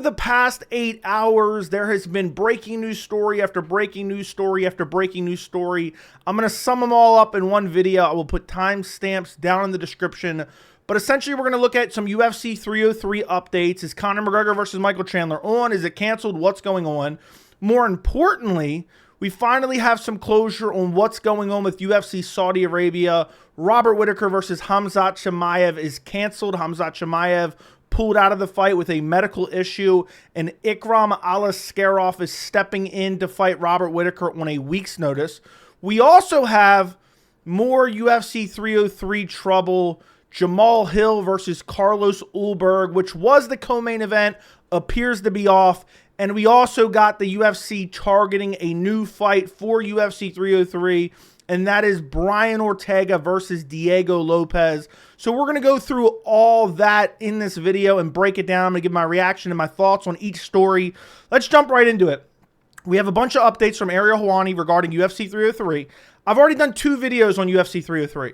the past 8 hours, there has been breaking news story after breaking news story after breaking news story. I'm going to sum them all up in one video. I will put timestamps down in the description. But essentially, we're going to look at some UFC 303 updates. Is Conor McGregor versus Michael Chandler on? Is it canceled? What's going on? More importantly, we finally have some closure on what's going on with UFC Saudi Arabia. Robert Whittaker versus Khamzat Chimaev is canceled. Khamzat Chimaev pulled out of the fight with a medical issue, and Ikram Aliskerov is stepping in to fight Robert Whittaker on a week's notice. We also have more UFC 303 trouble. Jamahal Hill versus Carlos Ulberg, which was the co-main event, appears to be off. And we also got the UFC targeting a new fight for UFC 303, and that is Brian Ortega versus Diego Lopes. So we're going to go through all that in this video and break it down. I'm going to give my reaction and my thoughts on each story. Let's jump right into it. We have a bunch of updates from Ariel Helwani regarding UFC 303. I've already done 2 videos on UFC 303.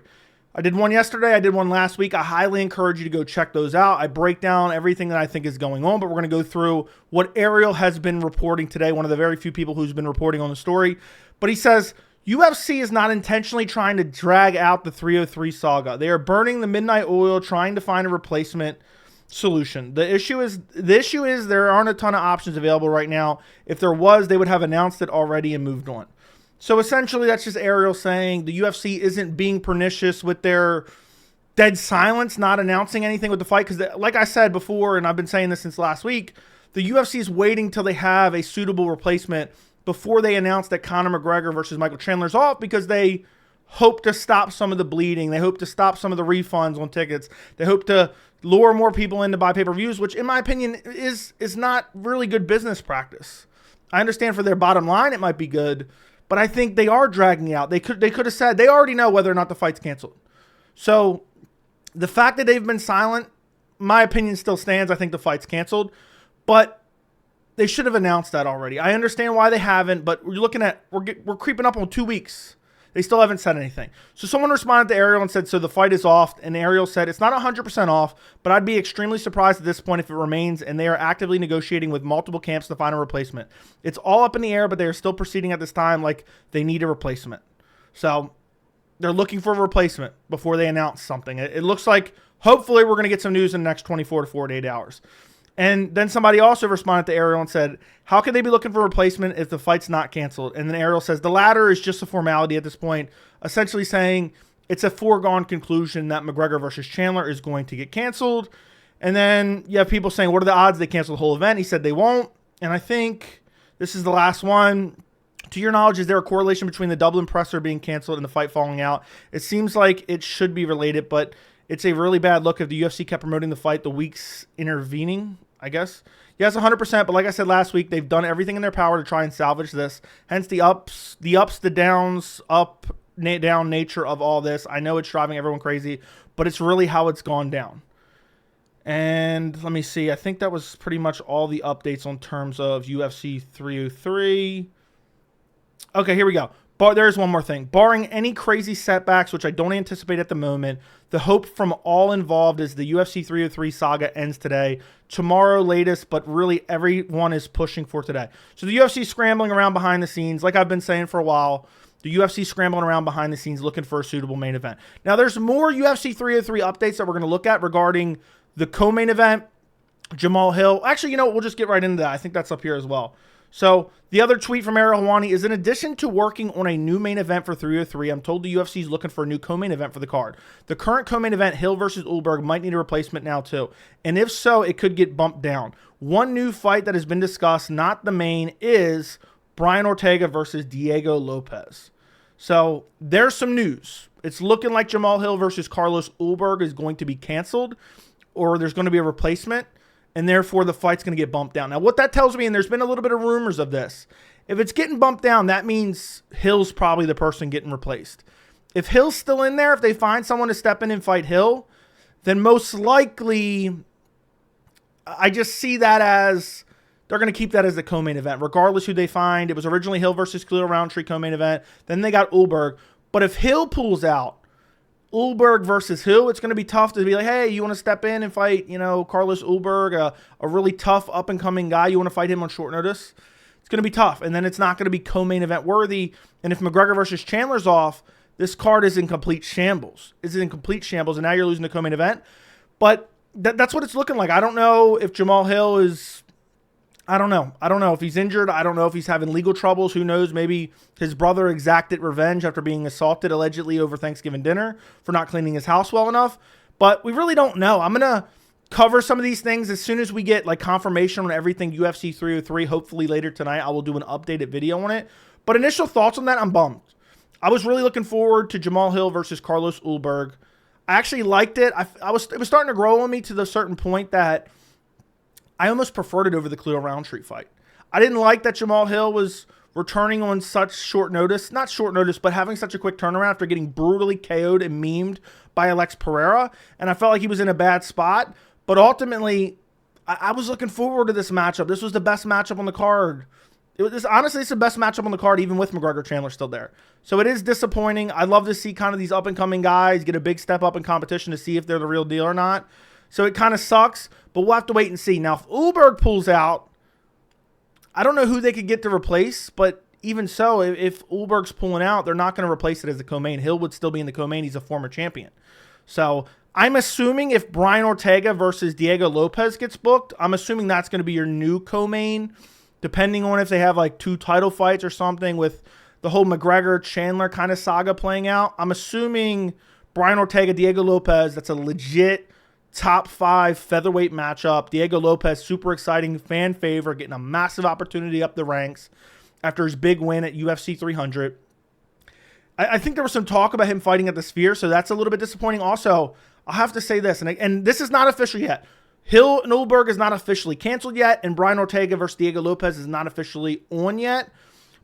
I did one yesterday. I did one last week. I highly encourage you to go check those out. I break down everything that I think is going on, but we're going to go through what Ariel has been reporting today, one of the very few people who's been reporting on the story. But he says UFC is not intentionally trying to drag out the 303 saga. They are burning the midnight oil, trying to find a replacement solution. The issue is there aren't a ton of options available right now. If there was, they would have announced it already and moved on. So essentially, that's just Ariel saying the UFC isn't being pernicious with their dead silence, not announcing anything with the fight. Because like I said before, and I've been saying this since last week, the UFC is waiting till they have a suitable replacement before they announce that Conor McGregor versus Michael Chandler is off, because they hope to stop some of the bleeding. They hope to stop some of the refunds on tickets. They hope to lure more people in to buy pay-per-views, which in my opinion is not really good business practice. I understand for their bottom line it might be good, but I think they are dragging it out. They could have said they already know whether or not the fight's canceled. So the fact that they've been silent, my opinion still stands. I think the fight's canceled, but they should have announced that already. I understand why they haven't, but we're looking at we're creeping up on 2 weeks. They still haven't said anything. So someone responded to Ariel and said, so the fight is off. And Ariel said, it's not 100% off, but I'd be extremely surprised at this point if it remains, and they are actively negotiating with multiple camps to find a replacement. It's all up in the air, but they are still proceeding at this time like they need a replacement. So they're looking for a replacement before they announce something. It looks like hopefully we're going to get some news in the next 24 to 48 hours. And then somebody also responded to Ariel and said, how could they be looking for a replacement if the fight's not canceled? And then Ariel says, the latter is just a formality at this point, essentially saying it's a foregone conclusion that McGregor versus Chandler is going to get canceled. And then you have people saying, what are the odds they cancel the whole event? He said they won't. And I think this is the last one. To your knowledge, is there a correlation between the Dublin presser being canceled and the fight falling out? It seems like it should be related, but it's a really bad look if the UFC kept promoting the fight the weeks intervening, I guess. Yes, 100%, but like I said last week, they've done everything in their power to try and salvage this. Hence the ups, the downs, down nature of all this. I know it's driving everyone crazy, but it's really how it's gone down. And let me see. I think that was pretty much all the updates on terms of UFC 303. Okay, here we go. But there's one more thing. Barring any crazy setbacks, which I don't anticipate at the moment, the hope from all involved is the UFC 303 saga ends today. Tomorrow latest, but really everyone is pushing for today. So the UFC scrambling around behind the scenes, like I've been saying for a while, the UFC scrambling around behind the scenes looking for a suitable main event. Now there's more UFC 303 updates that we're going to look at regarding the co-main event, Jamahal Hill. Actually, you know what? We'll just get right into that. I think that's up here as well. So the other tweet from Ariel Helwani is, in addition to working on a new main event for 303, I'm told the UFC is looking for a new co-main event for the card. The current co-main event, Hill versus Ulberg, might need a replacement now too. And if so, it could get bumped down. One new fight that has been discussed, not the main, is Brian Ortega versus Diego Lopes. So there's some news. It's looking like Jamahal Hill versus Carlos Ulberg is going to be canceled, or there's going to be a replacement, and therefore the fight's going to get bumped down. Now, what that tells me, and there's been a little bit of rumors of this, if it's getting bumped down, that means Hill's probably the person getting replaced. If Hill's still in there, if they find someone to step in and fight Hill, then most likely I just see that as they're going to keep that as the co-main event, regardless who they find. It was originally Hill versus Khalil Roundtree co-main event. Then they got Ulberg. But if Hill pulls out, Ulberg versus who? It's going to be tough to be like, hey, you want to step in and fight, Carlos Ulberg, a really tough up-and-coming guy. You want to fight him on short notice? It's going to be tough. And then it's not going to be co-main event worthy. And if McGregor versus Chandler's off, this card is in complete shambles. It's in complete shambles, and now you're losing the co-main event. But that's what it's looking like. I don't know if Jamahal Hill is... I don't know. I don't know if he's injured. I don't know if he's having legal troubles. Who knows? Maybe his brother exacted revenge after being assaulted allegedly over Thanksgiving dinner for not cleaning his house well enough. But we really don't know. I'm going to cover some of these things as soon as we get like confirmation on everything UFC 303. Hopefully later tonight I will do an updated video on it. But initial thoughts on that, I'm bummed. I was really looking forward to Jamahal Hill versus Carlos Ulberg. I actually liked it. It was starting to grow on me to the certain point that I almost preferred it over the Khalil Roundtree fight. I didn't like that Jamahal Hill was returning on such short notice. Not short notice, but having such a quick turnaround after getting brutally KO'd and memed by Alex Pereira. And I felt like he was in a bad spot. But ultimately, I was looking forward to this matchup. This was the best matchup on the card. Honestly, it's the best matchup on the card, even with McGregor Chandler still there. So it is disappointing. I'd love to see kind of these up-and-coming guys get a big step up in competition to see if they're the real deal or not. So it kind of sucks, but we'll have to wait and see. Now, if Ulberg pulls out, I don't know who they could get to replace, but even so, if Ulberg's pulling out, they're not going to replace it as the co-main. Hill would still be in the co-main. He's a former champion. So I'm assuming if Brian Ortega versus Diego Lopes gets booked, I'm assuming that's going to be your new co-main, depending on if they have like 2 title fights or something with the whole McGregor-Chandler kind of saga playing out. I'm assuming Brian Ortega, Diego Lopes, that's a legit top 5 featherweight matchup. Diego Lopes, super exciting fan favorite, getting a massive opportunity up the ranks after his big win at UFC 300. I think there was some talk about him fighting at the Sphere, so that's a little bit disappointing. Also, I'll have to say this, and this is not official yet. Hill and Ulberg is not officially canceled yet, and Brian Ortega versus Diego Lopes is not officially on yet.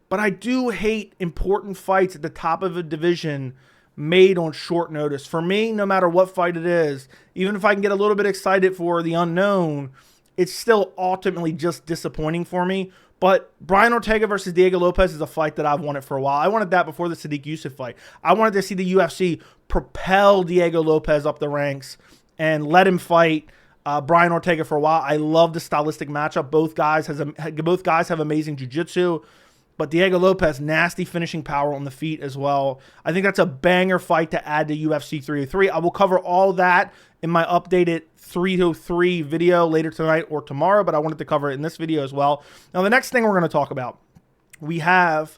But I do hate important fights at the top of a division made on short notice. For me, no matter what fight it is, even if I can get a little bit excited for the unknown, it's still ultimately just disappointing for me. But Brian Ortega versus Diego Lopes is a fight that I've wanted for a while. I wanted that before the Sadiq Youssef fight. I wanted to see the UFC propel Diego Lopes up the ranks and let him fight Brian Ortega for a while. I love the stylistic matchup. Both guys have amazing jiu-jitsu. But Diego Lopes, nasty finishing power on the feet as well. I think that's a banger fight to add to UFC 303. I will cover all that in my updated 303 video later tonight or tomorrow, but I wanted to cover it in this video as well. Now, the next thing we're going to talk about, we have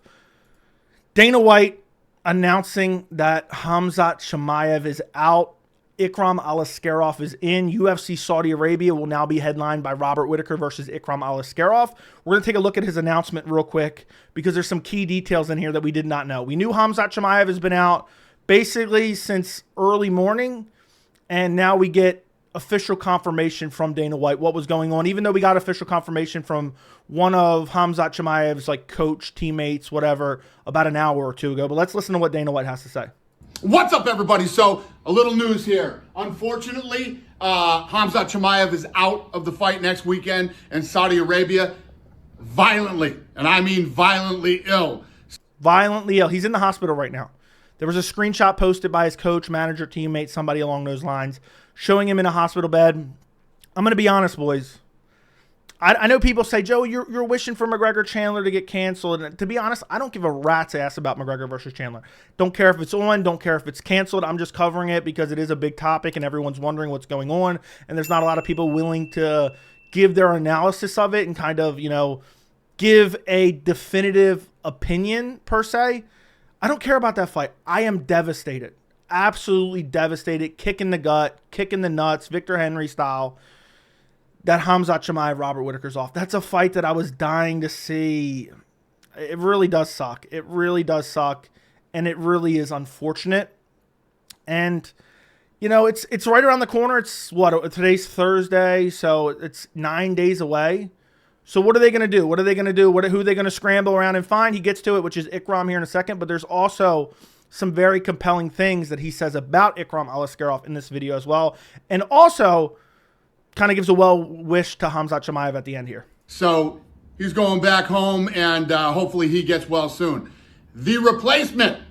Dana White announcing that Khamzat Chimaev is out. Ikram Aliskerov is in. UFC Saudi Arabia will now be headlined by Robert Whittaker versus Ikram Aliskerov. We're going to take a look at his announcement real quick because there's some key details in here that we did not know. We knew Khamzat Chimaev has been out basically since early morning, and now we get official confirmation from Dana White what was going on, even though we got official confirmation from one of Khamzat Chimaev's like coach, teammates, whatever, about an hour or two ago. But let's listen to what Dana White has to say. What's up, everybody? So, a little news here. Unfortunately, Khamzat Chimaev is out of the fight next weekend in Saudi Arabia violently, and I mean violently ill. Violently ill. He's in the hospital right now. There was a screenshot posted by his coach, manager, teammate, somebody along those lines, showing him in a hospital bed. I'm going to be honest, boys. I know people say, Joe, you're wishing for McGregor Chandler to get canceled. And to be honest, I don't give a rat's ass about McGregor versus Chandler. Don't care if it's on, don't care if it's canceled. I'm just covering it because it is a big topic and everyone's wondering what's going on. And there's not a lot of people willing to give their analysis of it and kind of, give a definitive opinion per se. I don't care about that fight. I am devastated. Absolutely devastated. Kick in the gut, kick in the nuts, Victor Henry style. That Khamzat Chimaev, Robert Whittaker's off. That's a fight that I was dying to see. It really does suck. It really does suck. And it really is unfortunate. And, it's right around the corner. It's today's Thursday, so it's 9 days away. So what are they going to do? What are they going to do? Who are they going to scramble around and find? He gets to it, which is Ikram here in a second. But there's also some very compelling things that he says about Ikram Aliskerov in this video as well. And also kind of gives a well wish to Khamzat Chimaev at the end here. So he's going back home, and hopefully he gets well soon. The replacement,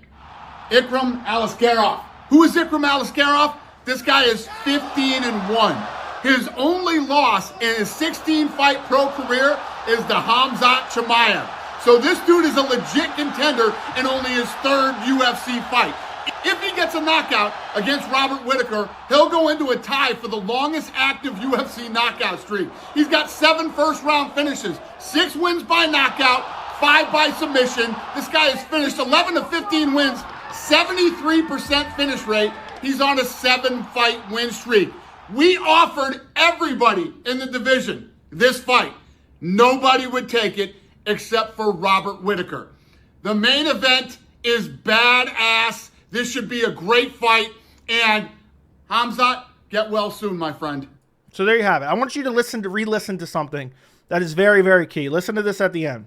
Ikram Aliskerov. Who is Ikram Aliskerov? This guy is 15-1. His only loss in his 16-fight pro career is the Khamzat Chimaev. So this dude is a legit contender in only his third UFC fight. If he gets a knockout against Robert Whittaker, he'll go into a tie for the longest active UFC knockout streak. He's got 7 first-round finishes, 6 wins by knockout, 5 by submission. This guy has finished 11 of 15 wins, 73% finish rate. He's on a 7-fight win streak. We offered everybody in the division this fight. Nobody would take it except for Robert Whittaker. The main event is badass. This should be a great fight. And Khamzat, get well soon, my friend. So there you have it. I want you to re-listen to something that is very, very key. Listen to this at the end.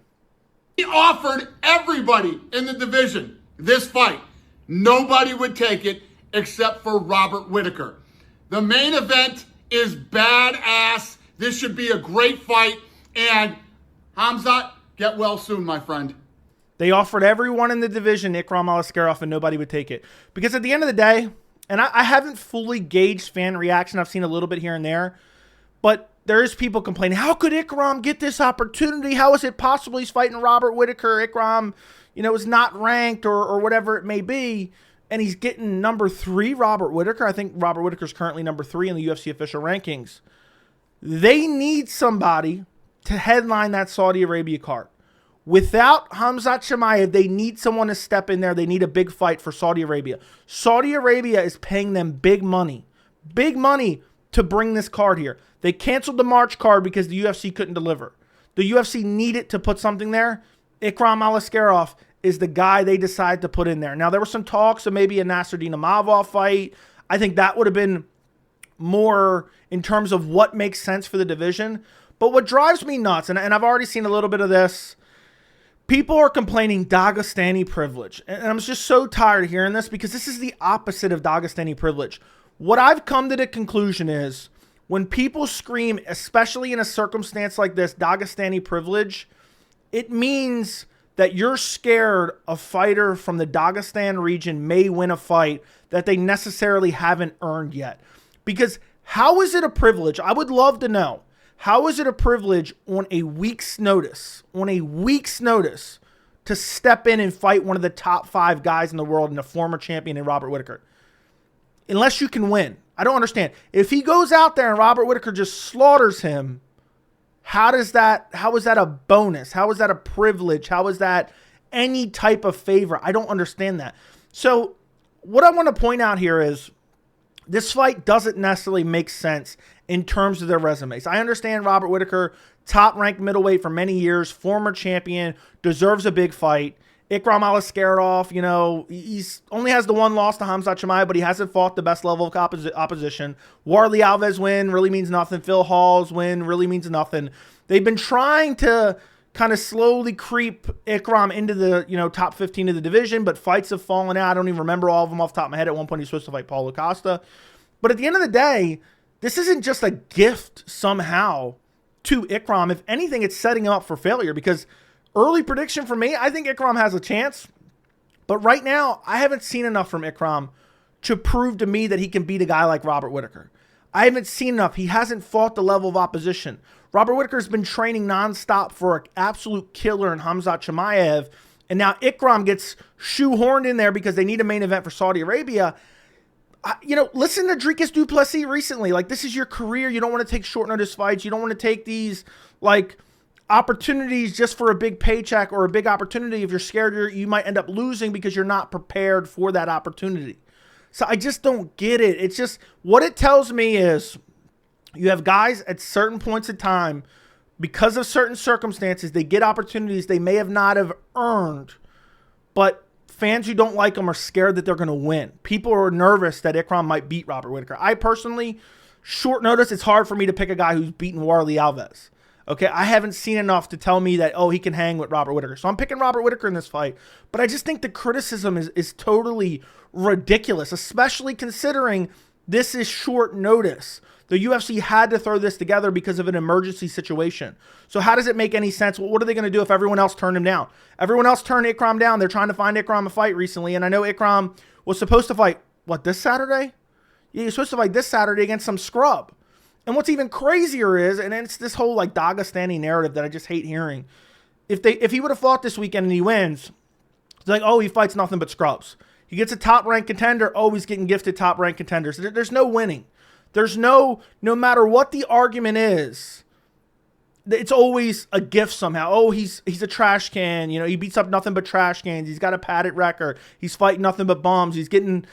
We offered everybody in the division this fight. Nobody would take it except for Robert Whittaker. The main event is badass. This should be a great fight. And Khamzat, get well soon, my friend. They offered everyone in the division Ikram Aliskerov, and nobody would take it. Because at the end of the day, and I haven't fully gauged fan reaction. I've seen a little bit here and there. But there is people complaining, how could Ikram get this opportunity? How is it possible he's fighting Robert Whittaker? Ikram, is not ranked or whatever it may be. And he's getting number 3, Robert Whittaker. I think Robert Whittaker's currently number 3 in the UFC official rankings. They need somebody to headline that Saudi Arabia card. Without Khamzat Chimaev, they need someone to step in there. They need a big fight for Saudi Arabia. Saudi Arabia is paying them big money to bring this card here. They canceled the March card because the UFC couldn't deliver. The UFC needed to put something there. Ikram Aliskerov is the guy they decided to put in there. Now, there were some talks of maybe a Nasruddin Imavov fight. I think that would have been more in terms of what makes sense for the division. But what drives me nuts, and I've already seen a little bit of this, people are complaining Dagestani privilege. And I'm just so tired of hearing this because this is the opposite of Dagestani privilege. What I've come to the conclusion is when people scream, especially in a circumstance like this, Dagestani privilege, it means that you're scared a fighter from the Dagestan region may win a fight that they necessarily haven't earned yet. Because how is it a privilege? I would love to know. How is it a privilege on a week's notice, to step in and fight one of the top 5 guys in the world and a former champion in Robert Whittaker? Unless you can win. I don't understand. If he goes out there and Robert Whittaker just slaughters him, how is that a bonus? How is that a privilege? How is that any type of favor? I don't understand that. So what I want to point out here is this fight doesn't necessarily make sense in terms of their resumes. I understand Robert Whittaker, top-ranked middleweight for many years, former champion, deserves a big fight. Ikram Aliskerov, he's only has the 1 loss to Khamzat Chimaev, but he hasn't fought the best level of opposition. Warlley Alves win really means nothing. Phil Hall's win really means nothing. They've been trying to kind of slowly creep Ikram into the top 15 of the division, but fights have fallen out. I don't even remember all of them off the top of my head. At one point, he was supposed to fight Paulo Costa. But at the end of the day, this isn't just a gift somehow to Ikram. If anything, it's setting him up for failure because early prediction for me, I think Ikram has a chance. But right now, I haven't seen enough from Ikram to prove to me that he can beat a guy like Robert Whittaker. I haven't seen enough. He hasn't fought the level of opposition. Robert Whittaker's been training nonstop for an absolute killer in Khamzat Chimaev. And now Ikram gets shoehorned in there because they need a main event for Saudi Arabia. Listen to Dricus du Plessis recently. This is your career. You don't want to take short notice fights. You don't want to take these, opportunities just for a big paycheck or a big opportunity. If you're scared, you might end up losing because you're not prepared for that opportunity. So I just don't get it. It's just, what it tells me is you have guys at certain points in time, because of certain circumstances, they get opportunities they may have not have earned, but fans who don't like them are scared that they're going to win. People are nervous that Ikram might beat Robert Whittaker. I personally, short notice, it's hard for me to pick a guy who's beaten Warlley Alves. Okay, I haven't seen enough to tell me that, he can hang with Robert Whittaker. So I'm picking Robert Whittaker in this fight. But I just think the criticism is totally ridiculous, especially considering this is short notice. The UFC had to throw this together because of an emergency situation. So how does it make any sense? Well, what are they going to do if everyone else turned him down? Everyone else turned Ikram down. They're trying to find Ikram a fight recently. And I know Ikram was supposed to fight what, this Saturday? Yeah, he's supposed to fight this Saturday against some scrub. And what's even crazier is, and it's this whole like Dagestani narrative that I just hate hearing. If he would have fought this weekend and he wins, it's like, oh, he fights nothing but scrubs. He gets a top-ranked contender, oh, he's getting gifted top-ranked contenders. There's no winning. There's no matter what the argument is, it's always a gift somehow. Oh, he's a trash can. You know, he beats up nothing but trash cans. He's got a padded record. He's fighting nothing but bums. He's getting,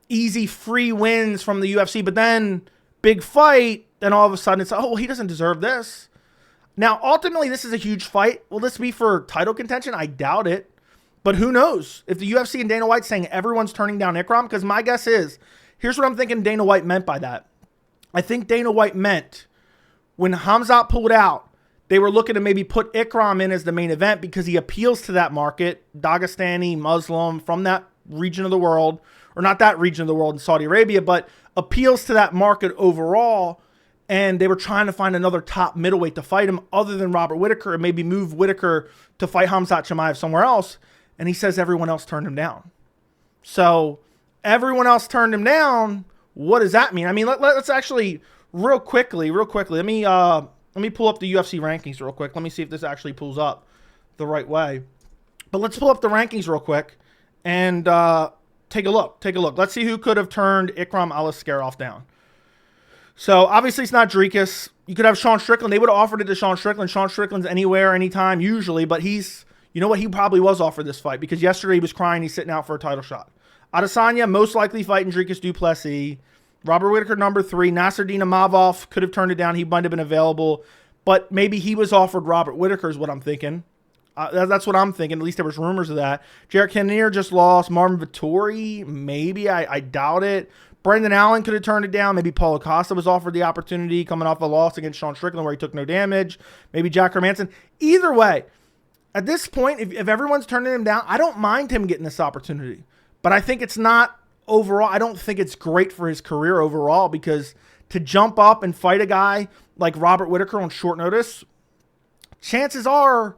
easy free wins from the UFC. But then big fight, then all of a sudden it's, oh, well, he doesn't deserve this. Now, ultimately, this is a huge fight. Will this be for title contention? I doubt it. But who knows? If the UFC and Dana White's saying everyone's turning down Ikram, because my guess is, here's what I'm thinking Dana White meant by that. I think Dana White meant when Khamzat pulled out, they were looking to maybe put Ikram in as the main event because he appeals to that market, Dagestani, Muslim, from that region of the world, or not that region of the world in Saudi Arabia, but appeals to that market overall. And they were trying to find another top middleweight to fight him other than Robert Whittaker and maybe move Whittaker to fight Khamzat Chimaev somewhere else. And he says everyone else turned him down. So everyone else turned him down. What does that mean? I mean, let's actually real quickly. Let me pull up the UFC rankings real quick. Let me see if this actually pulls up the right way. But let's pull up the rankings real quick and take a look. Let's see who could have turned Ikram Aliskerov down. So obviously it's not Dricus. You could have Sean Strickland. They would have offered it to Sean Strickland. Sean Strickland's anywhere, anytime, usually. But he's, you know what? He probably was offered this fight because yesterday he was crying. He's sitting out for a title shot. Adesanya most likely fighting Dricus du Plessis. Robert Whittaker number 3. Nasruddin Imavov could have turned it down. He might have been available. But maybe he was offered Robert Whittaker is what I'm thinking. That's what I'm thinking. At least there was rumors of that. Jared Cannonier just lost. Marvin Vettori, maybe. I doubt it. Brendan Allen could have turned it down. Maybe Paulo Costa was offered the opportunity coming off a loss against Sean Strickland where he took no damage. Maybe Jack Hermanson. Either way, at this point, if everyone's turning him down, I don't mind him getting this opportunity. But I think it's not overall. I don't think it's great for his career overall because to jump up and fight a guy like Robert Whittaker on short notice, chances are,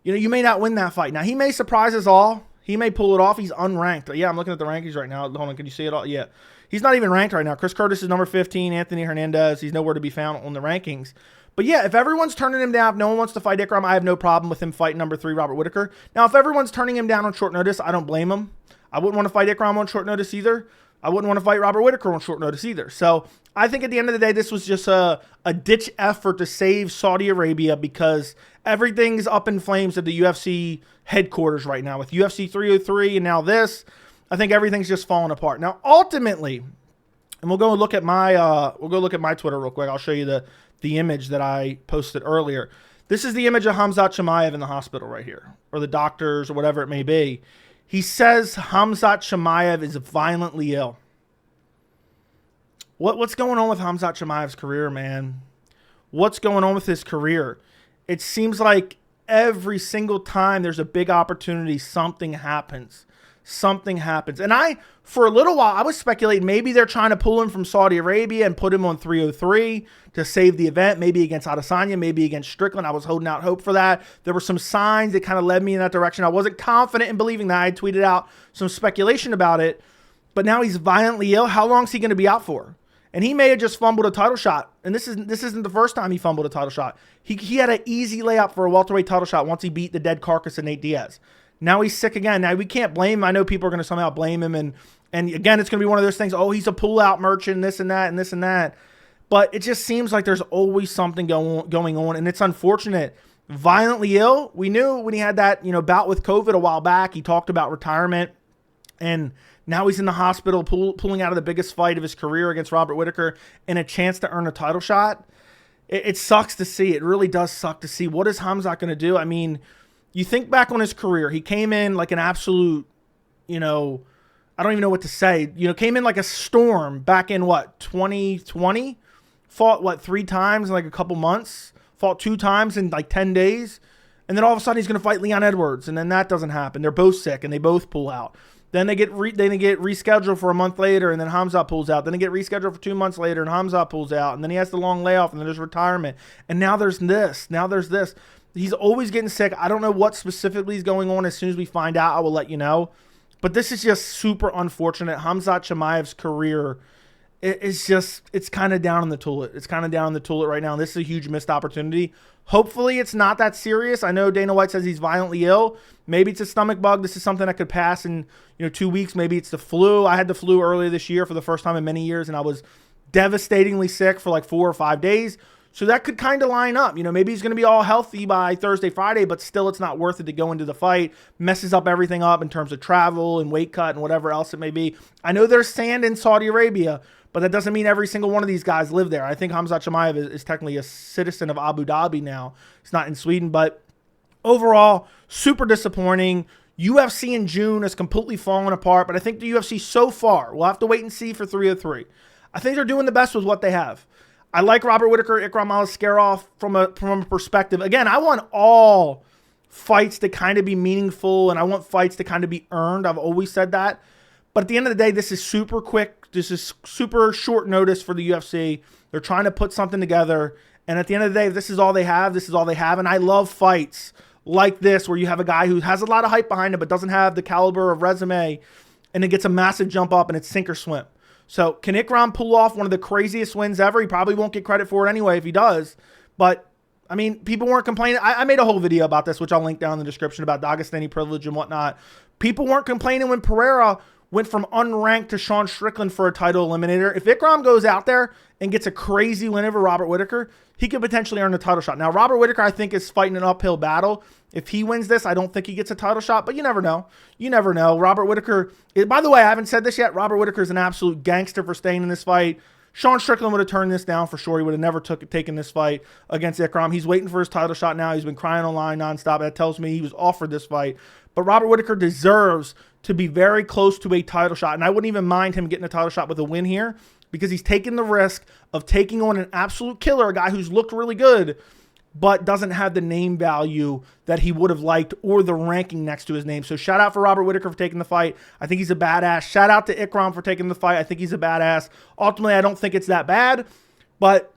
you may not win that fight. Now, he may surprise us all. He may pull it off. He's unranked. Yeah, I'm looking at the rankings right now. Hold on, can you see it all? Yeah. He's not even ranked right now. Chris Curtis is number 15. Anthony Hernandez, he's nowhere to be found on the rankings. But yeah, if everyone's turning him down, if no one wants to fight Ikram, I have no problem with him fighting number 3, Robert Whittaker. Now, if everyone's turning him down on short notice, I don't blame him. I wouldn't want to fight Ikram on short notice either. I wouldn't want to fight Robert Whittaker on short notice either. So I think at the end of the day, this was just a ditch effort to save Saudi Arabia because everything's up in flames at the UFC headquarters right now with UFC 303 and now this. I think everything's just falling apart. Now, ultimately, and we'll go look at my Twitter real quick. I'll show you the image that I posted earlier. This is the image of Khamzat Chimaev in the hospital right here, or the doctors, or whatever it may be. He says Khamzat Chimaev is violently ill. What's going on with Khamzat Chimaev's career, man? What's going on with his career? It seems like every single time there's a big opportunity, something happens. And for a little while, I was speculating maybe they're trying to pull him from Saudi Arabia and put him on 303 to save the event, maybe against Adesanya, maybe against Strickland. I was holding out hope for that. There were some signs that kind of led me in that direction. I wasn't confident in believing that. I tweeted out some speculation about it, but now he's violently ill. How long is he going to be out for? And he may have just fumbled a title shot. And this isn't the first time he fumbled a title shot. He had an easy layup for a welterweight title shot once he beat the dead carcass of Nate Diaz. Now he's sick again. Now we can't blame him. I know people are going to somehow blame him. And again, it's going to be one of those things. Oh, he's a pull-out merchant, this and that, and this and that. But it just seems like there's always something going on. And it's unfortunate. Violently ill. We knew when he had that, bout with COVID a while back, he talked about retirement. And now he's in the hospital pulling out of the biggest fight of his career against Robert Whittaker and a chance to earn a title shot. It sucks to see. It really does suck to see. What is Khamzat going to do? I mean, you think back on his career. He came in like an absolute, I don't even know what to say. Came in like a storm back in 2020? Fought 3 times in like a couple months? Fought 2 times in like 10 days? And then all of a sudden he's going to fight Leon Edwards. And then that doesn't happen. They're both sick and they both pull out. Then they get rescheduled for a month later, and then Khamzat pulls out. Then they get rescheduled for 2 months later, and Khamzat pulls out. And then he has the long layoff, and then there's retirement. And now there's this. Now there's this. He's always getting sick. I don't know what specifically is going on. As soon as we find out, I will let you know. But this is just super unfortunate. Khamzat Chimaev's career it's kind of down in the toilet. It's kind of down in the toilet right now. And this is a huge missed opportunity. Hopefully it's not that serious. I know Dana White says he's violently ill. Maybe it's a stomach bug. This is something that could pass in 2 weeks. Maybe it's the flu. I had the flu earlier this year for the first time in many years, and I was devastatingly sick for like 4 or 5 days. So that could kind of line up. Maybe he's going to be all healthy by Thursday, Friday, but still it's not worth it to go into the fight. Messes up everything up in terms of travel and weight cut and whatever else it may be. I know there's sand in Saudi Arabia, but that doesn't mean every single one of these guys live there. I think Khamzat Chimaev is technically a citizen of Abu Dhabi now. It's not in Sweden, but overall, super disappointing. UFC in June has completely fallen apart, but I think the UFC so far, we'll have to wait and see for 303. I think they're doing the best with what they have. I like Robert Whittaker, Ikram Aliskerov from a perspective. Again, I want all fights to kind of be meaningful, and I want fights to kind of be earned. I've always said that. But at the end of the day, this is super quick. This is super short notice for the UFC. They're trying to put something together. And at the end of the day, if this is all they have, this is all they have. And I love fights like this where you have a guy who has a lot of hype behind him but doesn't have the caliber of resume, and it gets a massive jump up and it's sink or swim. So can Ikram pull off one of the craziest wins ever? He probably won't get credit for it anyway if he does. But, I mean, people weren't complaining. I made a whole video about this, which I'll link down in the description, about Dagestani privilege and whatnot. People weren't complaining when Pereira went from unranked to Sean Strickland for a title eliminator. If Ikram goes out there and gets a crazy win over Robert Whittaker, he could potentially earn a title shot. Now, Robert Whittaker, I think, is fighting an uphill battle. If he wins this, I don't think he gets a title shot, but you never know. You never know. Robert Whittaker, by the way, I haven't said this yet. Robert Whittaker is an absolute gangster for staying in this fight. Sean Strickland would have turned this down for sure. He would have never taken this fight against Ikram. He's waiting for his title shot now. He's been crying online nonstop. That tells me he was offered this fight. But Robert Whittaker deserves to be very close to a title shot. And I wouldn't even mind him getting a title shot with a win here, because he's taking the risk of taking on an absolute killer, a guy who's looked really good, but doesn't have the name value that he would have liked or the ranking next to his name. So shout out for Robert Whittaker for taking the fight. I think he's a badass. Shout out to Ikram for taking the fight. I think he's a badass. Ultimately, I don't think it's that bad, but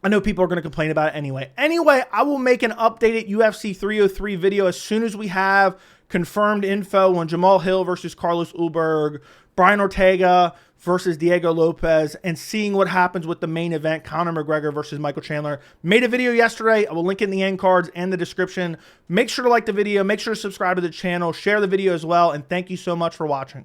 I know people are going to complain about it anyway. Anyway, I will make an updated UFC 303 video as soon as we have confirmed info on Jamahal Hill versus Carlos Ulberg, Brian Ortega versus Diego Lopes, and seeing what happens with the main event, Conor McGregor versus Michael Chandler. Made a video yesterday. I will link it in the end cards and the description. Make sure to like the video. Make sure to subscribe to the channel. Share the video as well. And thank you so much for watching.